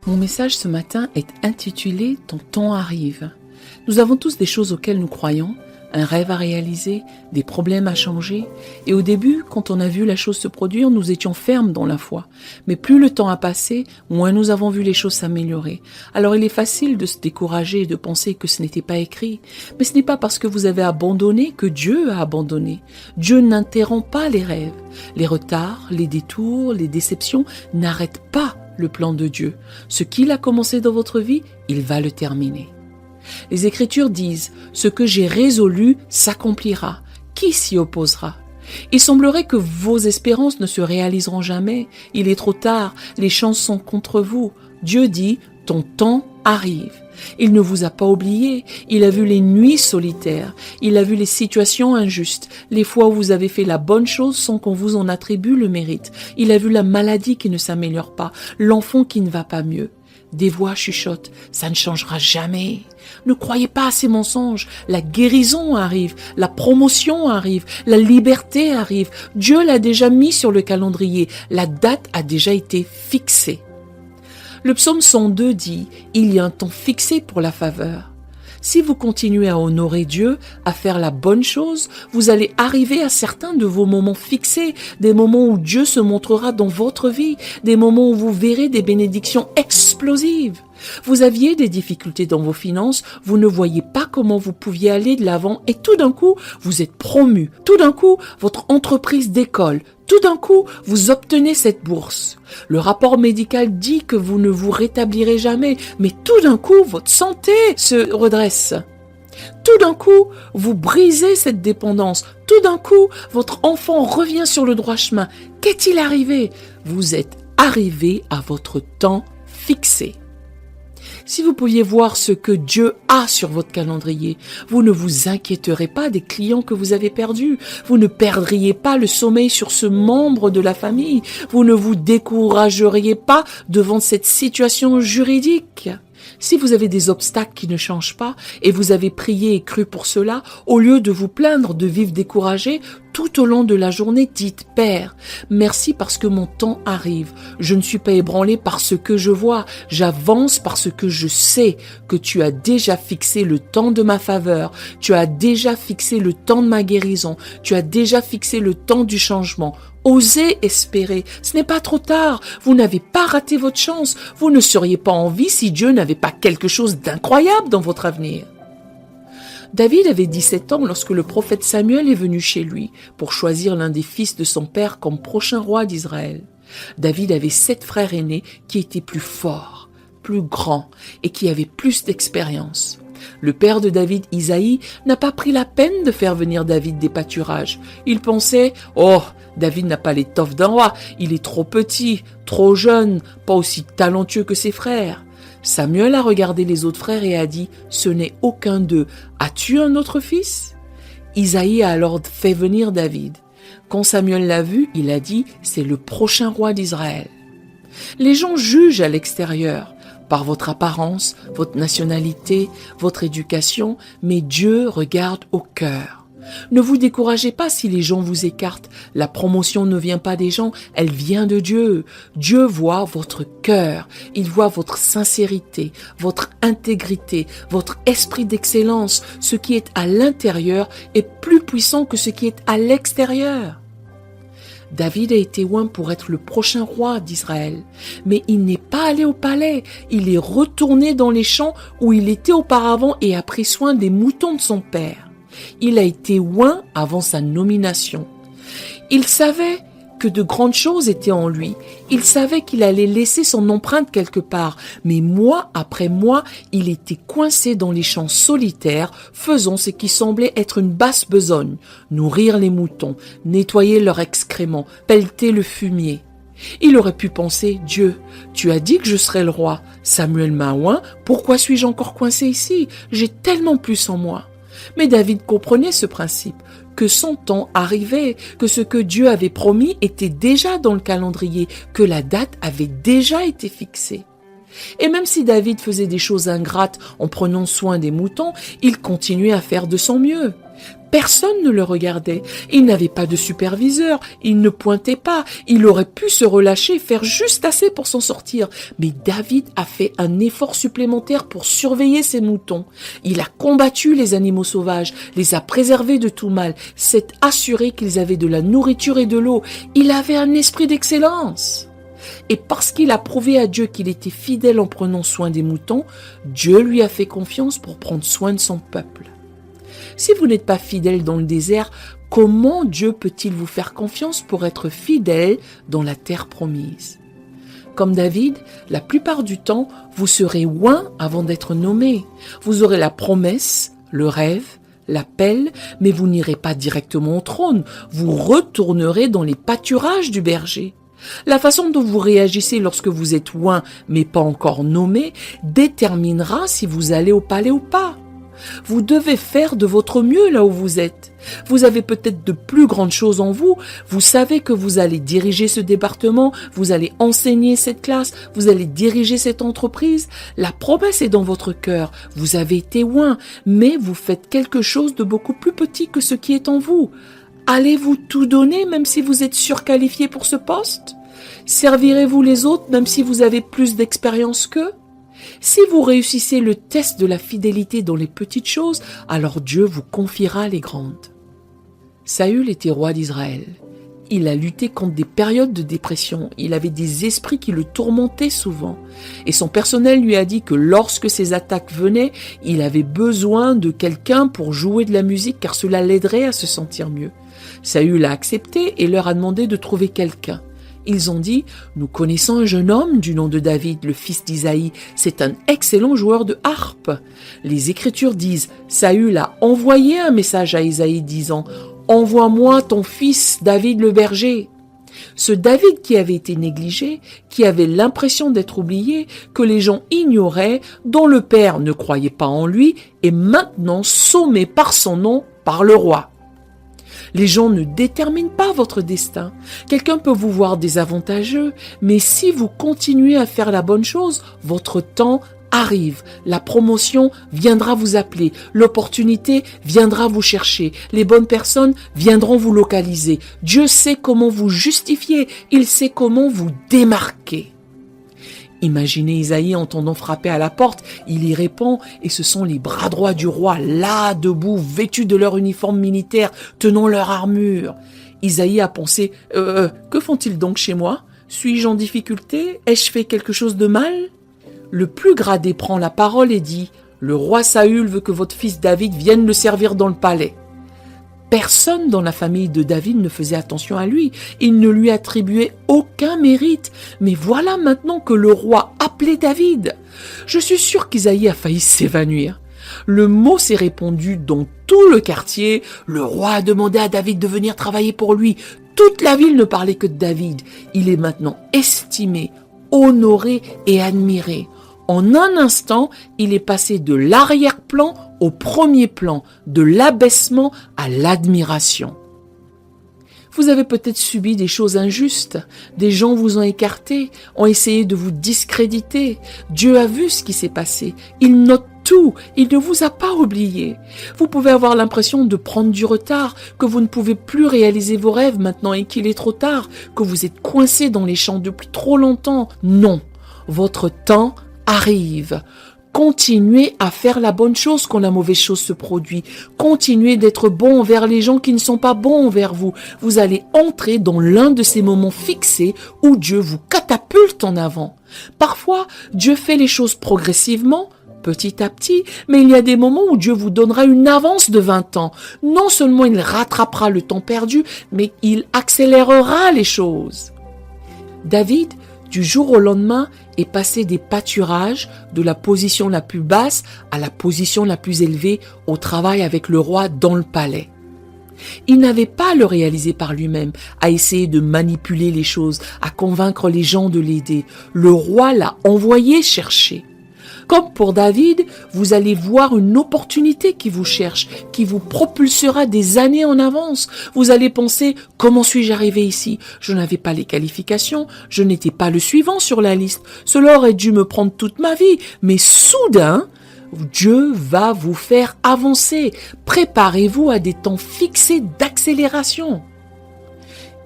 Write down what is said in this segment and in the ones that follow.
Mon message ce matin est intitulé « Ton temps arrive ». Nous avons tous des choses auxquelles nous croyons, un rêve à réaliser, des problèmes à changer. Et au début, quand on a vu la chose se produire, nous étions fermes dans la foi. Mais plus le temps a passé, moins nous avons vu les choses s'améliorer. Alors il est facile de se décourager et de penser que ce n'était pas écrit. Mais ce n'est pas parce que vous avez abandonné que Dieu a abandonné. Dieu n'interrompt pas les rêves. Les retards, les détours, les déceptions n'arrêtent pas le plan de Dieu. Ce qu'il a commencé dans votre vie, il va le terminer. Les Écritures disent « Ce que j'ai résolu s'accomplira. Qui s'y opposera ?» Il semblerait que vos espérances ne se réaliseront jamais. Il est trop tard, les chances sont contre vous. Dieu dit « Ton temps arrive ». Il ne vous a pas oublié, il a vu les nuits solitaires, il a vu les situations injustes, les fois où vous avez fait la bonne chose sans qu'on vous en attribue le mérite. Il a vu la maladie qui ne s'améliore pas, l'enfant qui ne va pas mieux. Des voix chuchotent, ça ne changera jamais. Ne croyez pas à ces mensonges, la guérison arrive, la promotion arrive, la liberté arrive. Dieu l'a déjà mis sur le calendrier, la date a déjà été fixée. Le psaume 102 dit « Il y a un temps fixé pour la faveur ». Si vous continuez à honorer Dieu, à faire la bonne chose, vous allez arriver à certains de vos moments fixés, des moments où Dieu se montrera dans votre vie, des moments où vous verrez des bénédictions explosives. Vous aviez des difficultés dans vos finances, vous ne voyez pas comment vous pouviez aller de l'avant et tout d'un coup, vous êtes promu. Tout d'un coup, votre entreprise décolle. Tout d'un coup, vous obtenez cette bourse. Le rapport médical dit que vous ne vous rétablirez jamais, mais tout d'un coup, votre santé se redresse. Tout d'un coup, vous brisez cette dépendance. Tout d'un coup, votre enfant revient sur le droit chemin. Qu'est-il arrivé? Vous êtes arrivé à votre temps fixé. Si vous pouviez voir ce que Dieu a sur votre calendrier, vous ne vous inquiéterez pas des clients que vous avez perdus. Vous ne perdriez pas le sommeil sur ce membre de la famille. Vous ne vous décourageriez pas devant cette situation juridique. Si vous avez des obstacles qui ne changent pas et vous avez prié et cru pour cela, au lieu de vous plaindre, de vivre découragé, tout au long de la journée, dites « Père, merci parce que mon temps arrive. Je ne suis pas ébranlé par ce que je vois. J'avance parce que je sais que tu as déjà fixé le temps de ma faveur. Tu as déjà fixé le temps de ma guérison. Tu as déjà fixé le temps du changement. » Osez espérer, ce n'est pas trop tard, vous n'avez pas raté votre chance, vous ne seriez pas en vie si Dieu n'avait pas quelque chose d'incroyable dans votre avenir. David avait 17 ans lorsque le prophète Samuel est venu chez lui pour choisir l'un des fils de son père comme prochain roi d'Israël. David avait 7 frères aînés qui étaient plus forts, plus grands et qui avaient plus d'expérience. Le père de David, Isaïe, n'a pas pris la peine de faire venir David des pâturages. Il pensait « Oh, David n'a pas l'étoffe d'un roi, il est trop petit, trop jeune, pas aussi talentueux que ses frères. » Samuel a regardé les autres frères et a dit « Ce n'est aucun d'eux. As-tu un autre fils ?» Isaïe a alors fait venir David. Quand Samuel l'a vu, il a dit « C'est le prochain roi d'Israël. » Les gens jugent à l'extérieur, par votre apparence, votre nationalité, votre éducation, mais Dieu regarde au cœur. Ne vous découragez pas si les gens vous écartent. La promotion ne vient pas des gens, elle vient de Dieu. Dieu voit votre cœur, il voit votre sincérité, votre intégrité, votre esprit d'excellence. Ce qui est à l'intérieur est plus puissant que ce qui est à l'extérieur. David a été oint pour être le prochain roi d'Israël, mais il n'est pas allé au palais, il est retourné dans les champs où il était auparavant et a pris soin des moutons de son père. Il a été oint avant sa nomination. Il savait que de grandes choses étaient en lui. Il savait qu'il allait laisser son empreinte quelque part, mais mois après mois, il était coincé dans les champs solitaires, faisant ce qui semblait être une basse besogne, nourrir les moutons, nettoyer leurs excréments, pelleter le fumier. Il aurait pu penser, Dieu, tu as dit que je serais le roi. Samuel m'a oint, pourquoi suis-je encore coincé ici? J'ai tellement plus en moi. Mais David comprenait ce principe, que son temps arrivait, que ce que Dieu avait promis était déjà dans le calendrier, que la date avait déjà été fixée. Et même si David faisait des choses ingrates en prenant soin des moutons, il continuait à faire de son mieux. Personne ne le regardait. Il n'avait pas de superviseur, il ne pointait pas, il aurait pu se relâcher, faire juste assez pour s'en sortir. Mais David a fait un effort supplémentaire pour surveiller ses moutons. Il a combattu les animaux sauvages, les a préservés de tout mal, s'est assuré qu'ils avaient de la nourriture et de l'eau. Il avait un esprit d'excellence. Et parce qu'il a prouvé à Dieu qu'il était fidèle en prenant soin des moutons, Dieu lui a fait confiance pour prendre soin de son peuple. Si vous n'êtes pas fidèle dans le désert, comment Dieu peut-il vous faire confiance pour être fidèle dans la terre promise? Comme David, la plupart du temps, vous serez oint avant d'être nommé. Vous aurez la promesse, le rêve, l'appel, mais vous n'irez pas directement au trône. Vous retournerez dans les pâturages du berger. La façon dont vous réagissez lorsque vous êtes oint, mais pas encore nommé, déterminera si vous allez au palais ou pas. Vous devez faire de votre mieux là où vous êtes. Vous avez peut-être de plus grandes choses en vous. Vous savez que vous allez diriger ce département, vous allez enseigner cette classe, vous allez diriger cette entreprise. La promesse est dans votre cœur. Vous avez été oint, mais vous faites quelque chose de beaucoup plus petit que ce qui est en vous. Allez-vous tout donner même si vous êtes surqualifié pour ce poste? Servirez-vous les autres même si vous avez plus d'expérience qu'eux? Si vous réussissez le test de la fidélité dans les petites choses, alors Dieu vous confiera les grandes. Saül était roi d'Israël. Il a lutté contre des périodes de dépression. Il avait des esprits qui le tourmentaient souvent. Et son personnel lui a dit que lorsque ces attaques venaient, il avait besoin de quelqu'un pour jouer de la musique car cela l'aiderait à se sentir mieux. Saül a accepté et leur a demandé de trouver quelqu'un. Ils ont dit « Nous connaissons un jeune homme du nom de David, le fils d'Isaïe. C'est un excellent joueur de harpe. » Les Écritures disent « Saül a envoyé un message à Isaïe disant « Envoie-moi ton fils David le berger. » Ce David qui avait été négligé, qui avait l'impression d'être oublié, que les gens ignoraient, dont le père ne croyait pas en lui, est maintenant sommé par son nom par le roi. Les gens ne déterminent pas votre destin. Quelqu'un peut vous voir désavantageux, mais si vous continuez à faire la bonne chose, votre temps arrive. La promotion viendra vous appeler. L'opportunité viendra vous chercher. Les bonnes personnes viendront vous localiser. Dieu sait comment vous justifier. Il sait comment vous démarquer. Imaginez Isaïe entendant frapper à la porte, il y répond et ce sont les bras droits du roi, là, debout, vêtus de leur uniforme militaire, tenant leur armure. Isaïe a pensé, que font-ils donc chez moi? Suis-je en difficulté? Ai-je fait quelque chose de mal? Le plus gradé prend la parole et dit, le roi Saül veut que votre fils David vienne le servir dans le palais. Personne dans la famille de David ne faisait attention à lui. Il ne lui attribuait aucun mérite. Mais voilà maintenant que le roi appelait David. Je suis sûr qu'Isaïe a failli s'évanouir. Le mot s'est répandu dans tout le quartier. Le roi a demandé à David de venir travailler pour lui. Toute la ville ne parlait que de David. Il est maintenant estimé, honoré et admiré. En un instant, il est passé de l'arrière-plan au premier plan, de l'abaissement à l'admiration. Vous avez peut-être subi des choses injustes, des gens vous ont écarté, ont essayé de vous discréditer. Dieu a vu ce qui s'est passé, il note tout, il ne vous a pas oublié. Vous pouvez avoir l'impression de prendre du retard, que vous ne pouvez plus réaliser vos rêves maintenant et qu'il est trop tard, que vous êtes coincé dans les champs depuis trop longtemps. Non, votre temps arrive. Continuez à faire la bonne chose quand la mauvaise chose se produit. Continuez d'être bon envers les gens qui ne sont pas bons envers vous. Vous allez entrer dans l'un de ces moments fixés où Dieu vous catapulte en avant. Parfois, Dieu fait les choses progressivement, petit à petit, mais il y a des moments où Dieu vous donnera une avance de 20 ans. Non seulement il rattrapera le temps perdu, mais il accélérera les choses. David, du jour au lendemain, est passé des pâturages, de la position la plus basse à la position la plus élevée au travail avec le roi dans le palais. Il n'avait pas à le réaliser par lui-même, à essayer de manipuler les choses, à convaincre les gens de l'aider. Le roi l'a envoyé chercher. Comme pour David, vous allez voir une opportunité qui vous cherche, qui vous propulsera des années en avance. Vous allez penser, comment suis-je arrivé ici? Je n'avais pas les qualifications, je n'étais pas le suivant sur la liste. Cela aurait dû me prendre toute ma vie, mais soudain, Dieu va vous faire avancer. Préparez-vous à des temps fixés d'accélération.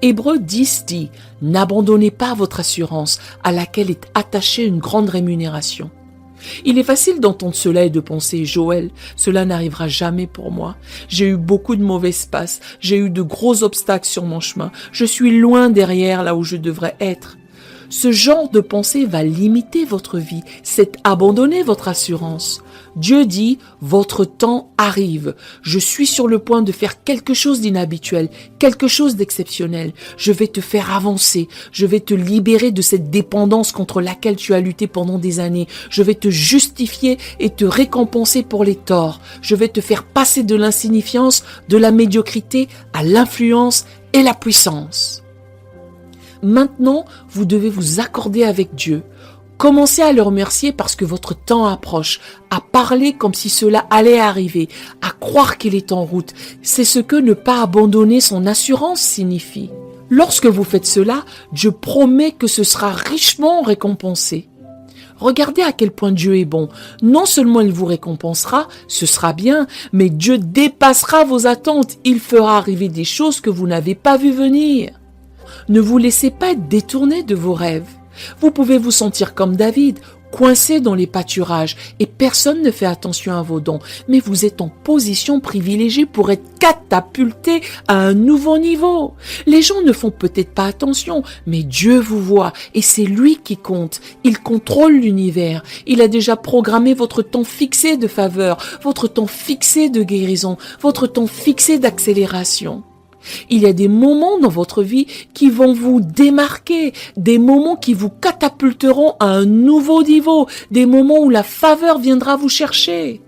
Hébreux 10 dit « N'abandonnez pas votre assurance à laquelle est attachée une grande rémunération. » Il est facile d'entendre cela et de penser « Joël, cela n'arrivera jamais pour moi. J'ai eu beaucoup de mauvaises passes, j'ai eu de gros obstacles sur mon chemin, je suis loin derrière là où je devrais être. » Ce genre de pensée va limiter votre vie, c'est abandonner votre assurance. Dieu dit, votre temps arrive. Je suis sur le point de faire quelque chose d'inhabituel, quelque chose d'exceptionnel. Je vais te faire avancer. Je vais te libérer de cette dépendance contre laquelle tu as lutté pendant des années. Je vais te justifier et te récompenser pour les torts. Je vais te faire passer de l'insignifiance, de la médiocrité à l'influence et la puissance. Maintenant, vous devez vous accorder avec Dieu. Commencez à le remercier parce que votre temps approche, à parler comme si cela allait arriver, à croire qu'il est en route. C'est ce que ne pas abandonner son assurance signifie. Lorsque vous faites cela, Dieu promet que ce sera richement récompensé. Regardez à quel point Dieu est bon. Non seulement il vous récompensera, ce sera bien, mais Dieu dépassera vos attentes. Il fera arriver des choses que vous n'avez pas vues venir. Ne vous laissez pas être détourné de vos rêves. Vous pouvez vous sentir comme David, coincé dans les pâturages et personne ne fait attention à vos dons, mais vous êtes en position privilégiée pour être catapulté à un nouveau niveau. Les gens ne font peut-être pas attention, mais Dieu vous voit et c'est lui qui compte. Il contrôle l'univers. Il a déjà programmé votre temps fixé de faveur, votre temps fixé de guérison, votre temps fixé d'accélération. Il y a des moments dans votre vie qui vont vous démarquer, des moments qui vous catapulteront à un nouveau niveau, des moments où la faveur viendra vous chercher.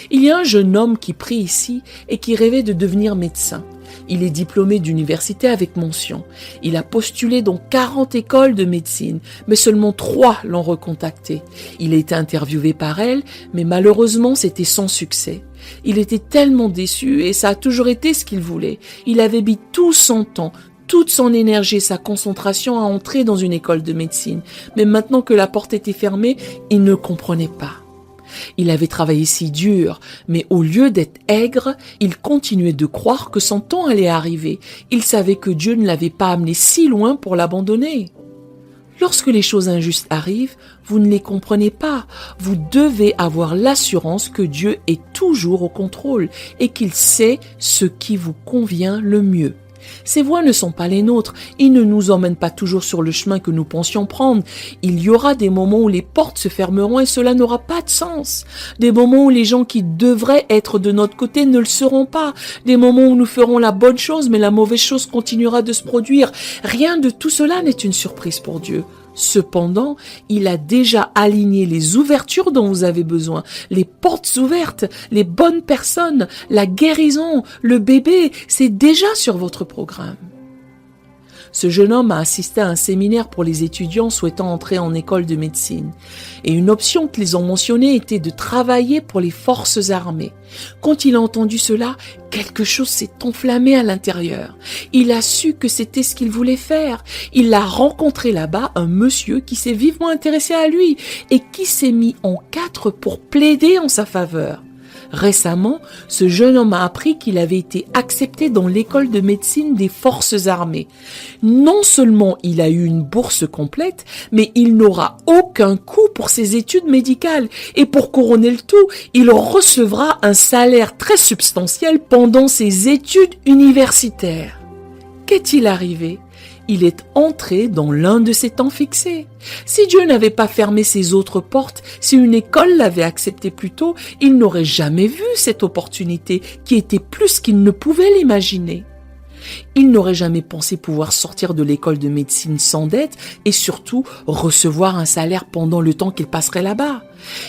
Il y a un jeune homme qui prie ici et qui rêvait de devenir médecin. Il est diplômé d'université avec mention. Il a postulé dans 40 écoles de médecine, mais seulement 3 l'ont recontacté. Il a été interviewé par elles, mais malheureusement c'était sans succès. Il était tellement déçu et ça a toujours été ce qu'il voulait. Il avait mis tout son temps, toute son énergie et sa concentration à entrer dans une école de médecine. Mais maintenant que la porte était fermée, il ne comprenait pas. Il avait travaillé si dur, mais au lieu d'être aigre, il continuait de croire que son temps allait arriver. Il savait que Dieu ne l'avait pas amené si loin pour l'abandonner. Lorsque les choses injustes arrivent, vous ne les comprenez pas. Vous devez avoir l'assurance que Dieu est toujours au contrôle et qu'il sait ce qui vous convient le mieux. Ces voies ne sont pas les nôtres. Il ne nous emmène pas toujours sur le chemin que nous pensions prendre. Il y aura des moments où les portes se fermeront et cela n'aura pas de sens. Des moments où les gens qui devraient être de notre côté ne le seront pas. Des moments où nous ferons la bonne chose mais la mauvaise chose continuera de se produire. Rien de tout cela n'est une surprise pour Dieu. Cependant, il a déjà aligné les ouvertures dont vous avez besoin, les portes ouvertes, les bonnes personnes, la guérison, le bébé, c'est déjà sur votre programme. Ce jeune homme a assisté à un séminaire pour les étudiants souhaitant entrer en école de médecine. Et une option qu'ils ont mentionnée était de travailler pour les forces armées. Quand il a entendu cela, quelque chose s'est enflammé à l'intérieur. Il a su que c'était ce qu'il voulait faire. Il a rencontré là-bas un monsieur qui s'est vivement intéressé à lui et qui s'est mis en 4 pour plaider en sa faveur. Récemment, ce jeune homme a appris qu'il avait été accepté dans l'école de médecine des forces armées. Non seulement il a eu une bourse complète, mais il n'aura aucun coût pour ses études médicales. Et pour couronner le tout, il recevra un salaire très substantiel pendant ses études universitaires. Qu'est-il arrivé ? Il est entré dans l'un de ses temps fixés. Si Dieu n'avait pas fermé ses autres portes, si une école l'avait accepté plus tôt, il n'aurait jamais vu cette opportunité qui était plus qu'il ne pouvait l'imaginer. Il n'aurait jamais pensé pouvoir sortir de l'école de médecine sans dette et surtout recevoir un salaire pendant le temps qu'il passerait là-bas.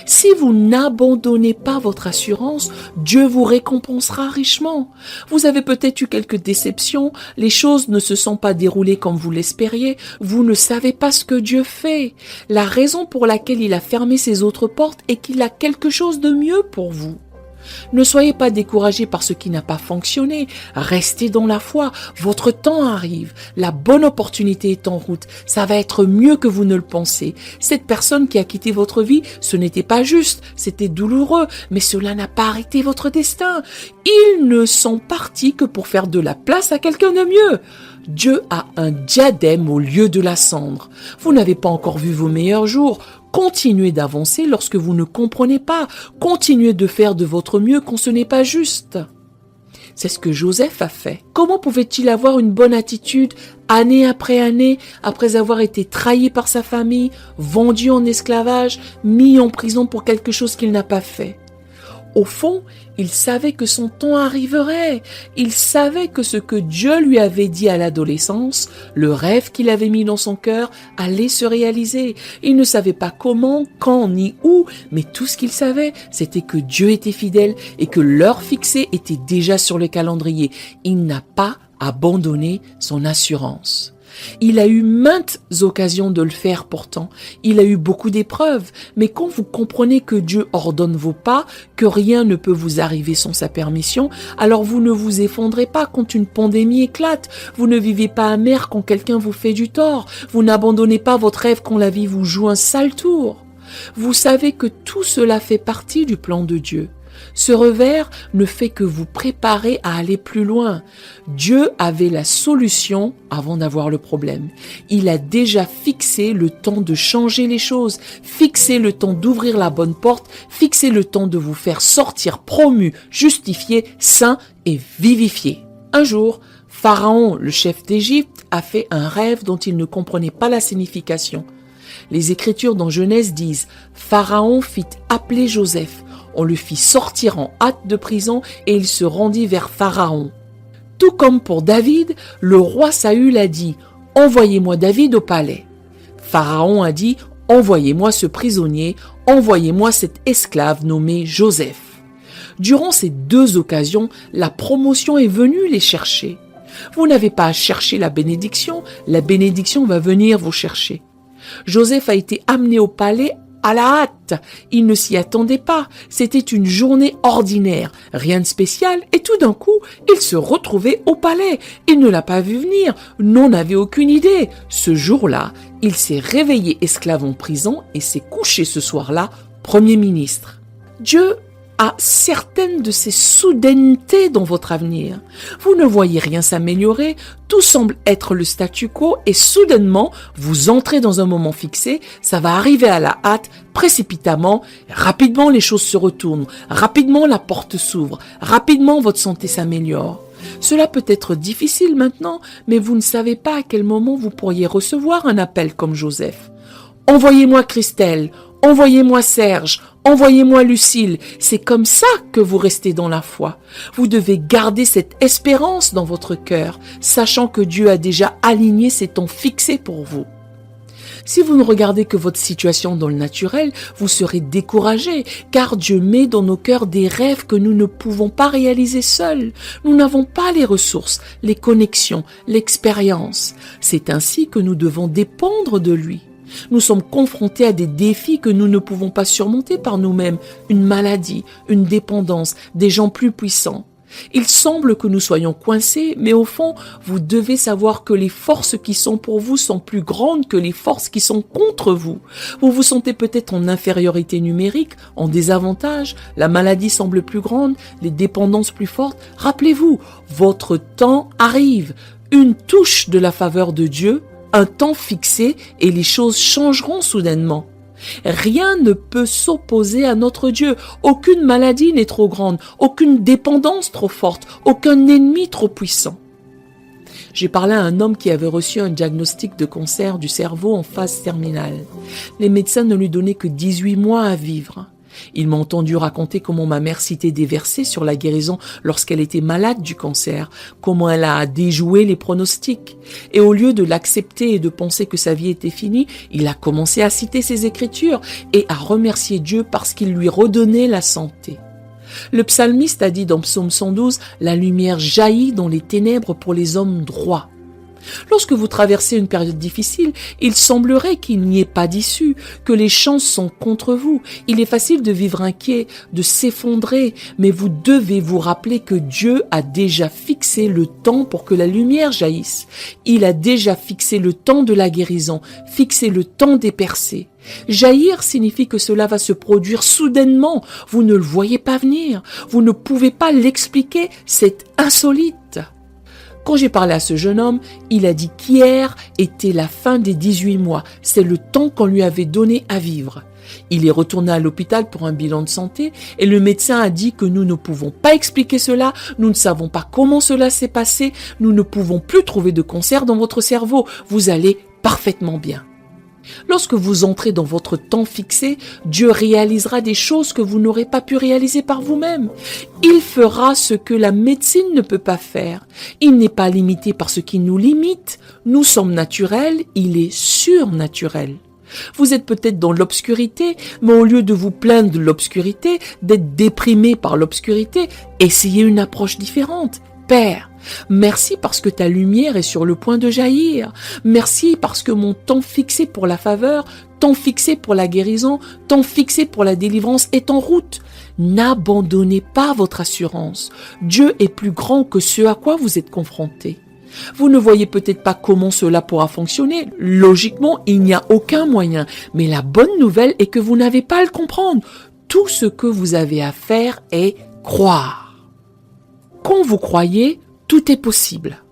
Si vous n'abandonnez pas votre assurance, Dieu vous récompensera richement. Vous avez peut-être eu quelques déceptions, les choses ne se sont pas déroulées comme vous l'espériez, vous ne savez pas ce que Dieu fait. La raison pour laquelle il a fermé ses autres portes est qu'il a quelque chose de mieux pour vous. Ne soyez pas découragés par ce qui n'a pas fonctionné. Restez dans la foi. Votre temps arrive. La bonne opportunité est en route. Ça va être mieux que vous ne le pensez. Cette personne qui a quitté votre vie, ce n'était pas juste. C'était douloureux. Mais cela n'a pas arrêté votre destin. Ils ne sont partis que pour faire de la place à quelqu'un de mieux. Dieu a un diadème au lieu de la cendre. Vous n'avez pas encore vu vos meilleurs jours. Continuez d'avancer lorsque vous ne comprenez pas. Continuez de faire de votre mieux quand ce n'est pas juste. C'est ce que Joseph a fait. Comment pouvait-il avoir une bonne attitude année après année, après avoir été trahi par sa famille, vendu en esclavage, mis en prison pour quelque chose qu'il n'a pas fait? Au fond, il savait que son temps arriverait. Il savait que ce que Dieu lui avait dit à l'adolescence, le rêve qu'il avait mis dans son cœur, allait se réaliser. Il ne savait pas comment, quand, ni où, mais tout ce qu'il savait, c'était que Dieu était fidèle et que l'heure fixée était déjà sur le calendrier. Il n'a pas abandonné son assurance. Il a eu maintes occasions de le faire pourtant. Il a eu beaucoup d'épreuves. Mais quand vous comprenez que Dieu ordonne vos pas, que rien ne peut vous arriver sans sa permission, alors vous ne vous effondrez pas quand une pandémie éclate. Vous ne vivez pas amer quand quelqu'un vous fait du tort. Vous n'abandonnez pas votre rêve quand la vie vous joue un sale tour. Vous savez que tout cela fait partie du plan de Dieu. Ce revers ne fait que vous préparer à aller plus loin. Dieu avait la solution avant d'avoir le problème. Il a déjà fixé le temps de changer les choses, fixé le temps d'ouvrir la bonne porte, fixé le temps de vous faire sortir promu, justifié, saint et vivifié. Un jour, Pharaon, le chef d'Égypte, a fait un rêve dont il ne comprenait pas la signification. Les Écritures dans Genèse disent « Pharaon fit appeler Joseph. On le fit sortir en hâte de prison et il se rendit vers Pharaon. » Tout comme pour David, le roi Saül a dit « Envoyez-moi David au palais. » Pharaon a dit « Envoyez-moi ce prisonnier, envoyez-moi cet esclave nommé Joseph. » Durant ces deux occasions, la promotion est venue les chercher. Vous n'avez pas à chercher la bénédiction va venir vous chercher. Joseph a été amené au palais à la hâte. Il ne s'y attendait pas. C'était une journée ordinaire, rien de spécial, et tout d'un coup, il se retrouvait au palais. Il ne l'a pas vu venir, n'en avait aucune idée. Ce jour-là, il s'est réveillé esclave en prison et s'est couché ce soir-là Premier ministre. Dieu a certaines de ces soudainetés dans votre avenir. Vous ne voyez rien s'améliorer, tout semble être le statu quo et soudainement, vous entrez dans un moment fixé, ça va arriver à la hâte, précipitamment, rapidement les choses se retournent, rapidement la porte s'ouvre, rapidement votre santé s'améliore. Cela peut être difficile maintenant, mais vous ne savez pas à quel moment vous pourriez recevoir un appel comme Joseph. Envoyez-moi Christelle, envoyez-moi Serge, envoyez-moi Lucille. C'est comme ça que vous restez dans la foi. Vous devez garder cette espérance dans votre cœur, sachant que Dieu a déjà aligné ses temps fixés pour vous. Si vous ne regardez que votre situation dans le naturel, vous serez découragé, car Dieu met dans nos cœurs des rêves que nous ne pouvons pas réaliser seuls. Nous n'avons pas les ressources, les connexions, l'expérience. C'est ainsi que nous devons dépendre de lui. Nous sommes confrontés à des défis que nous ne pouvons pas surmonter par nous-mêmes, une maladie, une dépendance, des gens plus puissants. Il semble que nous soyons coincés, mais au fond, vous devez savoir que les forces qui sont pour vous sont plus grandes que les forces qui sont contre vous. Vous vous sentez peut-être en infériorité numérique, en désavantage, la maladie semble plus grande, les dépendances plus fortes. Rappelez-vous, votre temps arrive, une touche de la faveur de Dieu, un temps fixé et les choses changeront soudainement. Rien ne peut s'opposer à notre Dieu. Aucune maladie n'est trop grande, aucune dépendance trop forte, aucun ennemi trop puissant. J'ai parlé à un homme qui avait reçu un diagnostic de cancer du cerveau en phase terminale. Les médecins ne lui donnaient que 18 mois à vivre. Il m'a entendu raconter comment ma mère citait des versets sur la guérison lorsqu'elle était malade du cancer, comment elle a déjoué les pronostics. Et au lieu de l'accepter et de penser que sa vie était finie, il a commencé à citer ses écritures et à remercier Dieu parce qu'il lui redonnait la santé. Le psalmiste a dit dans Psaume 112, « La lumière jaillit dans les ténèbres pour les hommes droits ». Lorsque vous traversez une période difficile, il semblerait qu'il n'y ait pas d'issue, que les chances sont contre vous. Il est facile de vivre inquiet, de s'effondrer, mais vous devez vous rappeler que Dieu a déjà fixé le temps pour que la lumière jaillisse. Il a déjà fixé le temps de la guérison, fixé le temps des percées. Jaillir signifie que cela va se produire soudainement. Vous ne le voyez pas venir. Vous ne pouvez pas l'expliquer. C'est insolite. Quand j'ai parlé à ce jeune homme, il a dit qu'hier était la fin des 18 mois. C'est le temps qu'on lui avait donné à vivre. Il est retourné à l'hôpital pour un bilan de santé et le médecin a dit que nous ne pouvons pas expliquer cela, nous ne savons pas comment cela s'est passé, nous ne pouvons plus trouver de cancer dans votre cerveau, vous allez parfaitement bien. Lorsque vous entrez dans votre temps fixé, Dieu réalisera des choses que vous n'aurez pas pu réaliser par vous-même. Il fera ce que la médecine ne peut pas faire. Il n'est pas limité par ce qui nous limite. Nous sommes naturels, il est surnaturel. Vous êtes peut-être dans l'obscurité, mais au lieu de vous plaindre de l'obscurité, d'être déprimé par l'obscurité, essayez une approche différente. Père, merci parce que ta lumière est sur le point de jaillir. Merci parce que mon temps fixé pour la faveur, temps fixé pour la guérison, temps fixé pour la délivrance est en route. N'abandonnez pas votre assurance. Dieu est plus grand que ce à quoi vous êtes confrontés. Vous ne voyez peut-être pas comment cela pourra fonctionner. Logiquement, il n'y a aucun moyen. Mais la bonne nouvelle est que vous n'avez pas à le comprendre. Tout ce que vous avez à faire est croire. Quand vous croyez, tout est possible.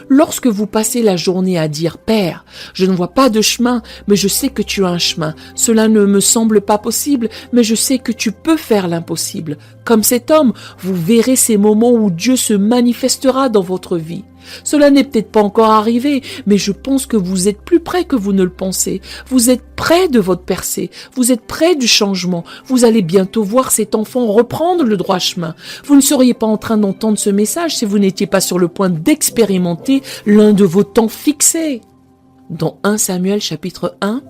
Lorsque vous passez la journée à dire « Père, je ne vois pas de chemin, mais je sais que tu as un chemin. Cela ne me semble pas possible, mais je sais que tu peux faire l'impossible. » Comme cet homme, vous verrez ces moments où Dieu se manifestera dans votre vie. Cela n'est peut-être pas encore arrivé, mais je pense que vous êtes plus près que vous ne le pensez. Vous êtes près de votre percée, vous êtes près du changement. Vous allez bientôt voir cet enfant reprendre le droit chemin. Vous ne seriez pas en train d'entendre ce message si vous n'étiez pas sur le point d'expérimenter l'un de vos temps fixés. Dans 1 Samuel chapitre 1,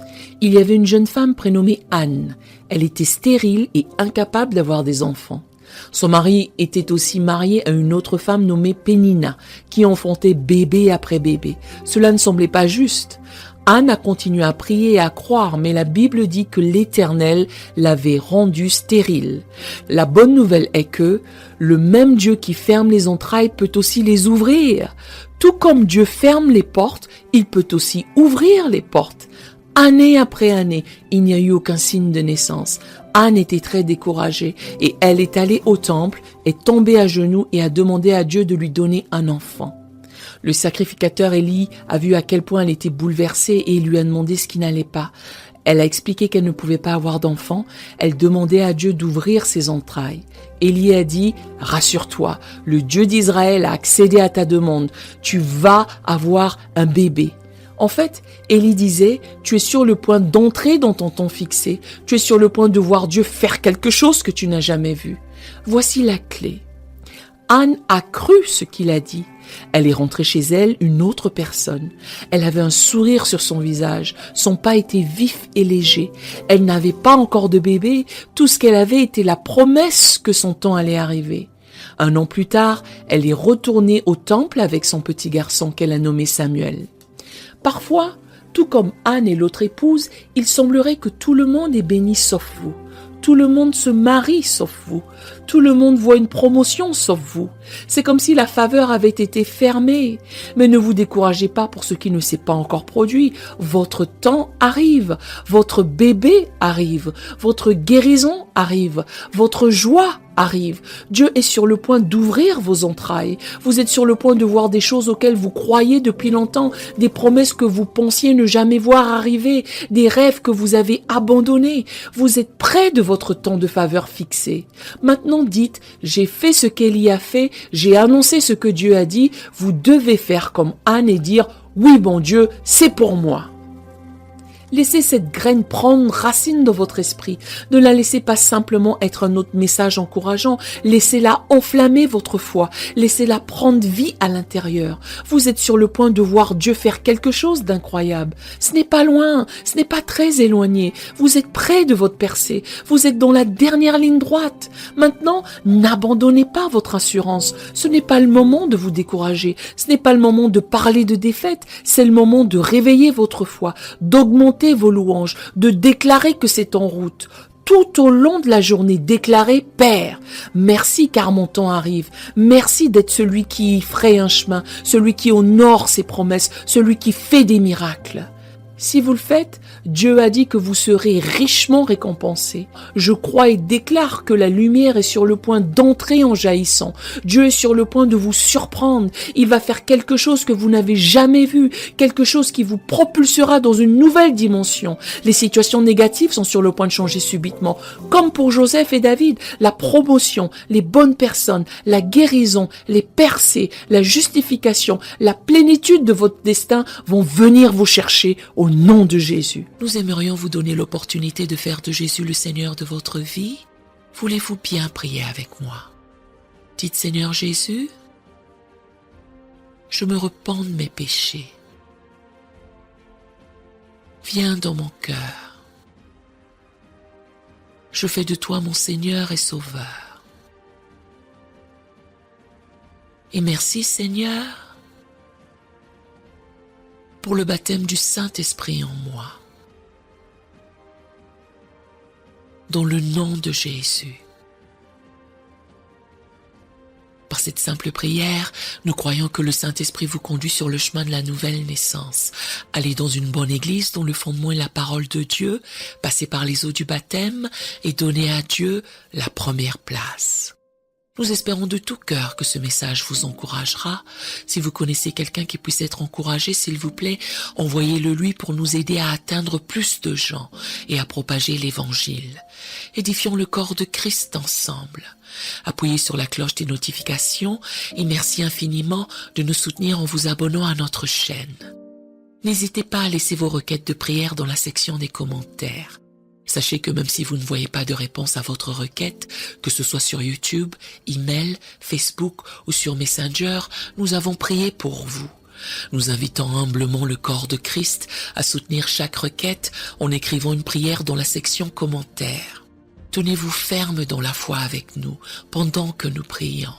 il y avait une jeune femme prénommée Anne. Elle était stérile et incapable d'avoir des enfants. Son mari était aussi marié à une autre femme nommée Pénina, qui enfantait bébé après bébé. Cela ne semblait pas juste. Anne a continué à prier et à croire, mais la Bible dit que l'Éternel l'avait rendue stérile. La bonne nouvelle est que le même Dieu qui ferme les entrailles peut aussi les ouvrir. Tout comme Dieu ferme les portes, il peut aussi ouvrir les portes. Année après année, il n'y a eu aucun signe de naissance. Anne était très découragée et elle est allée au temple, est tombée à genoux et a demandé à Dieu de lui donner un enfant. Le sacrificateur Élie a vu à quel point elle était bouleversée et il lui a demandé ce qui n'allait pas. Elle a expliqué qu'elle ne pouvait pas avoir d'enfant. Elle demandait à Dieu d'ouvrir ses entrailles. Élie a dit « Rassure-toi, le Dieu d'Israël a accédé à ta demande. Tu vas avoir un bébé. » En fait, Élie disait, tu es sur le point d'entrer dans ton temps fixé. Tu es sur le point de voir Dieu faire quelque chose que tu n'as jamais vu. Voici la clé. Anne a cru ce qu'il a dit. Elle est rentrée chez elle une autre personne. Elle avait un sourire sur son visage. Son pas était vif et léger. Elle n'avait pas encore de bébé. Tout ce qu'elle avait était la promesse que son temps allait arriver. 1 an plus tard, elle est retournée au temple avec son petit garçon qu'elle a nommé Samuel. Parfois, tout comme Anne et l'autre épouse, il semblerait que tout le monde est béni sauf vous. Tout le monde se marie sauf vous. Tout le monde voit une promotion sauf vous. C'est comme si la faveur avait été fermée. Mais ne vous découragez pas pour ce qui ne s'est pas encore produit. Votre temps arrive. Votre bébé arrive. Votre guérison arrive. Votre joie arrive. Dieu est sur le point d'ouvrir vos entrailles. Vous êtes sur le point de voir des choses auxquelles vous croyez depuis longtemps, des promesses que vous pensiez ne jamais voir arriver, des rêves que vous avez abandonnés. Vous êtes près de votre temps de faveur fixé. Maintenant dites, j'ai fait ce qu'Élie a fait, j'ai annoncé ce que Dieu a dit, vous devez faire comme Anne et dire, oui bon Dieu, c'est pour moi. Laissez cette graine prendre racine dans votre esprit. Ne la laissez pas simplement être un autre message encourageant. Laissez-la enflammer votre foi. Laissez-la prendre vie à l'intérieur. Vous êtes sur le point de voir Dieu faire quelque chose d'incroyable. Ce n'est pas loin, ce n'est pas très éloigné. Vous êtes près de votre percée. Vous êtes dans la dernière ligne droite. Maintenant, n'abandonnez pas votre assurance. Ce n'est pas le moment de vous décourager. Ce n'est pas le moment de parler de défaite. C'est le moment de réveiller votre foi, d'augmenter vos louanges, de déclarer que c'est en route. Tout au long de la journée, déclarez « Père, merci car mon temps arrive. Merci d'être celui qui fraye un chemin, celui qui honore ses promesses, celui qui fait des miracles. » Si vous le faites, Dieu a dit que vous serez richement récompensés. Je crois et déclare que la lumière est sur le point d'entrer en jaillissant. Dieu est sur le point de vous surprendre. Il va faire quelque chose que vous n'avez jamais vu, quelque chose qui vous propulsera dans une nouvelle dimension. Les situations négatives sont sur le point de changer subitement. Comme pour Joseph et David, la promotion, les bonnes personnes, la guérison, les percées, la justification, la plénitude de votre destin vont venir vous chercher au nom de Jésus. Nous aimerions vous donner l'opportunité de faire de Jésus le Seigneur de votre vie. Voulez-vous bien prier avec moi? Dites Seigneur Jésus, je me repens de mes péchés. Viens dans mon cœur. Je fais de toi mon Seigneur et Sauveur. Et merci Seigneur pour le baptême du Saint-Esprit en moi. Dans le nom de Jésus. Par cette simple prière, nous croyons que le Saint-Esprit vous conduit sur le chemin de la nouvelle naissance. Allez dans une bonne église dont le fondement est la parole de Dieu, passez par les eaux du baptême et donnez à Dieu la première place. Nous espérons de tout cœur que ce message vous encouragera. Si vous connaissez quelqu'un qui puisse être encouragé, s'il vous plaît, envoyez-le lui pour nous aider à atteindre plus de gens et à propager l'Évangile. Édifions le corps de Christ ensemble. Appuyez sur la cloche des notifications et merci infiniment de nous soutenir en vous abonnant à notre chaîne. N'hésitez pas à laisser vos requêtes de prière dans la section des commentaires. Sachez que même si vous ne voyez pas de réponse à votre requête, que ce soit sur YouTube, email, Facebook ou sur Messenger, nous avons prié pour vous. Nous invitons humblement le corps de Christ à soutenir chaque requête en écrivant une prière dans la section commentaires. Tenez-vous ferme dans la foi avec nous pendant que nous prions.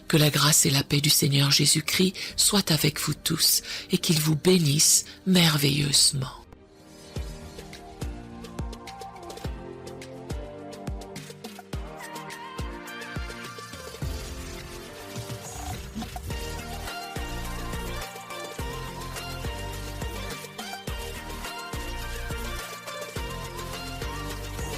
Que la grâce et la paix du Seigneur Jésus-Christ soient avec vous tous et qu'il vous bénisse merveilleusement.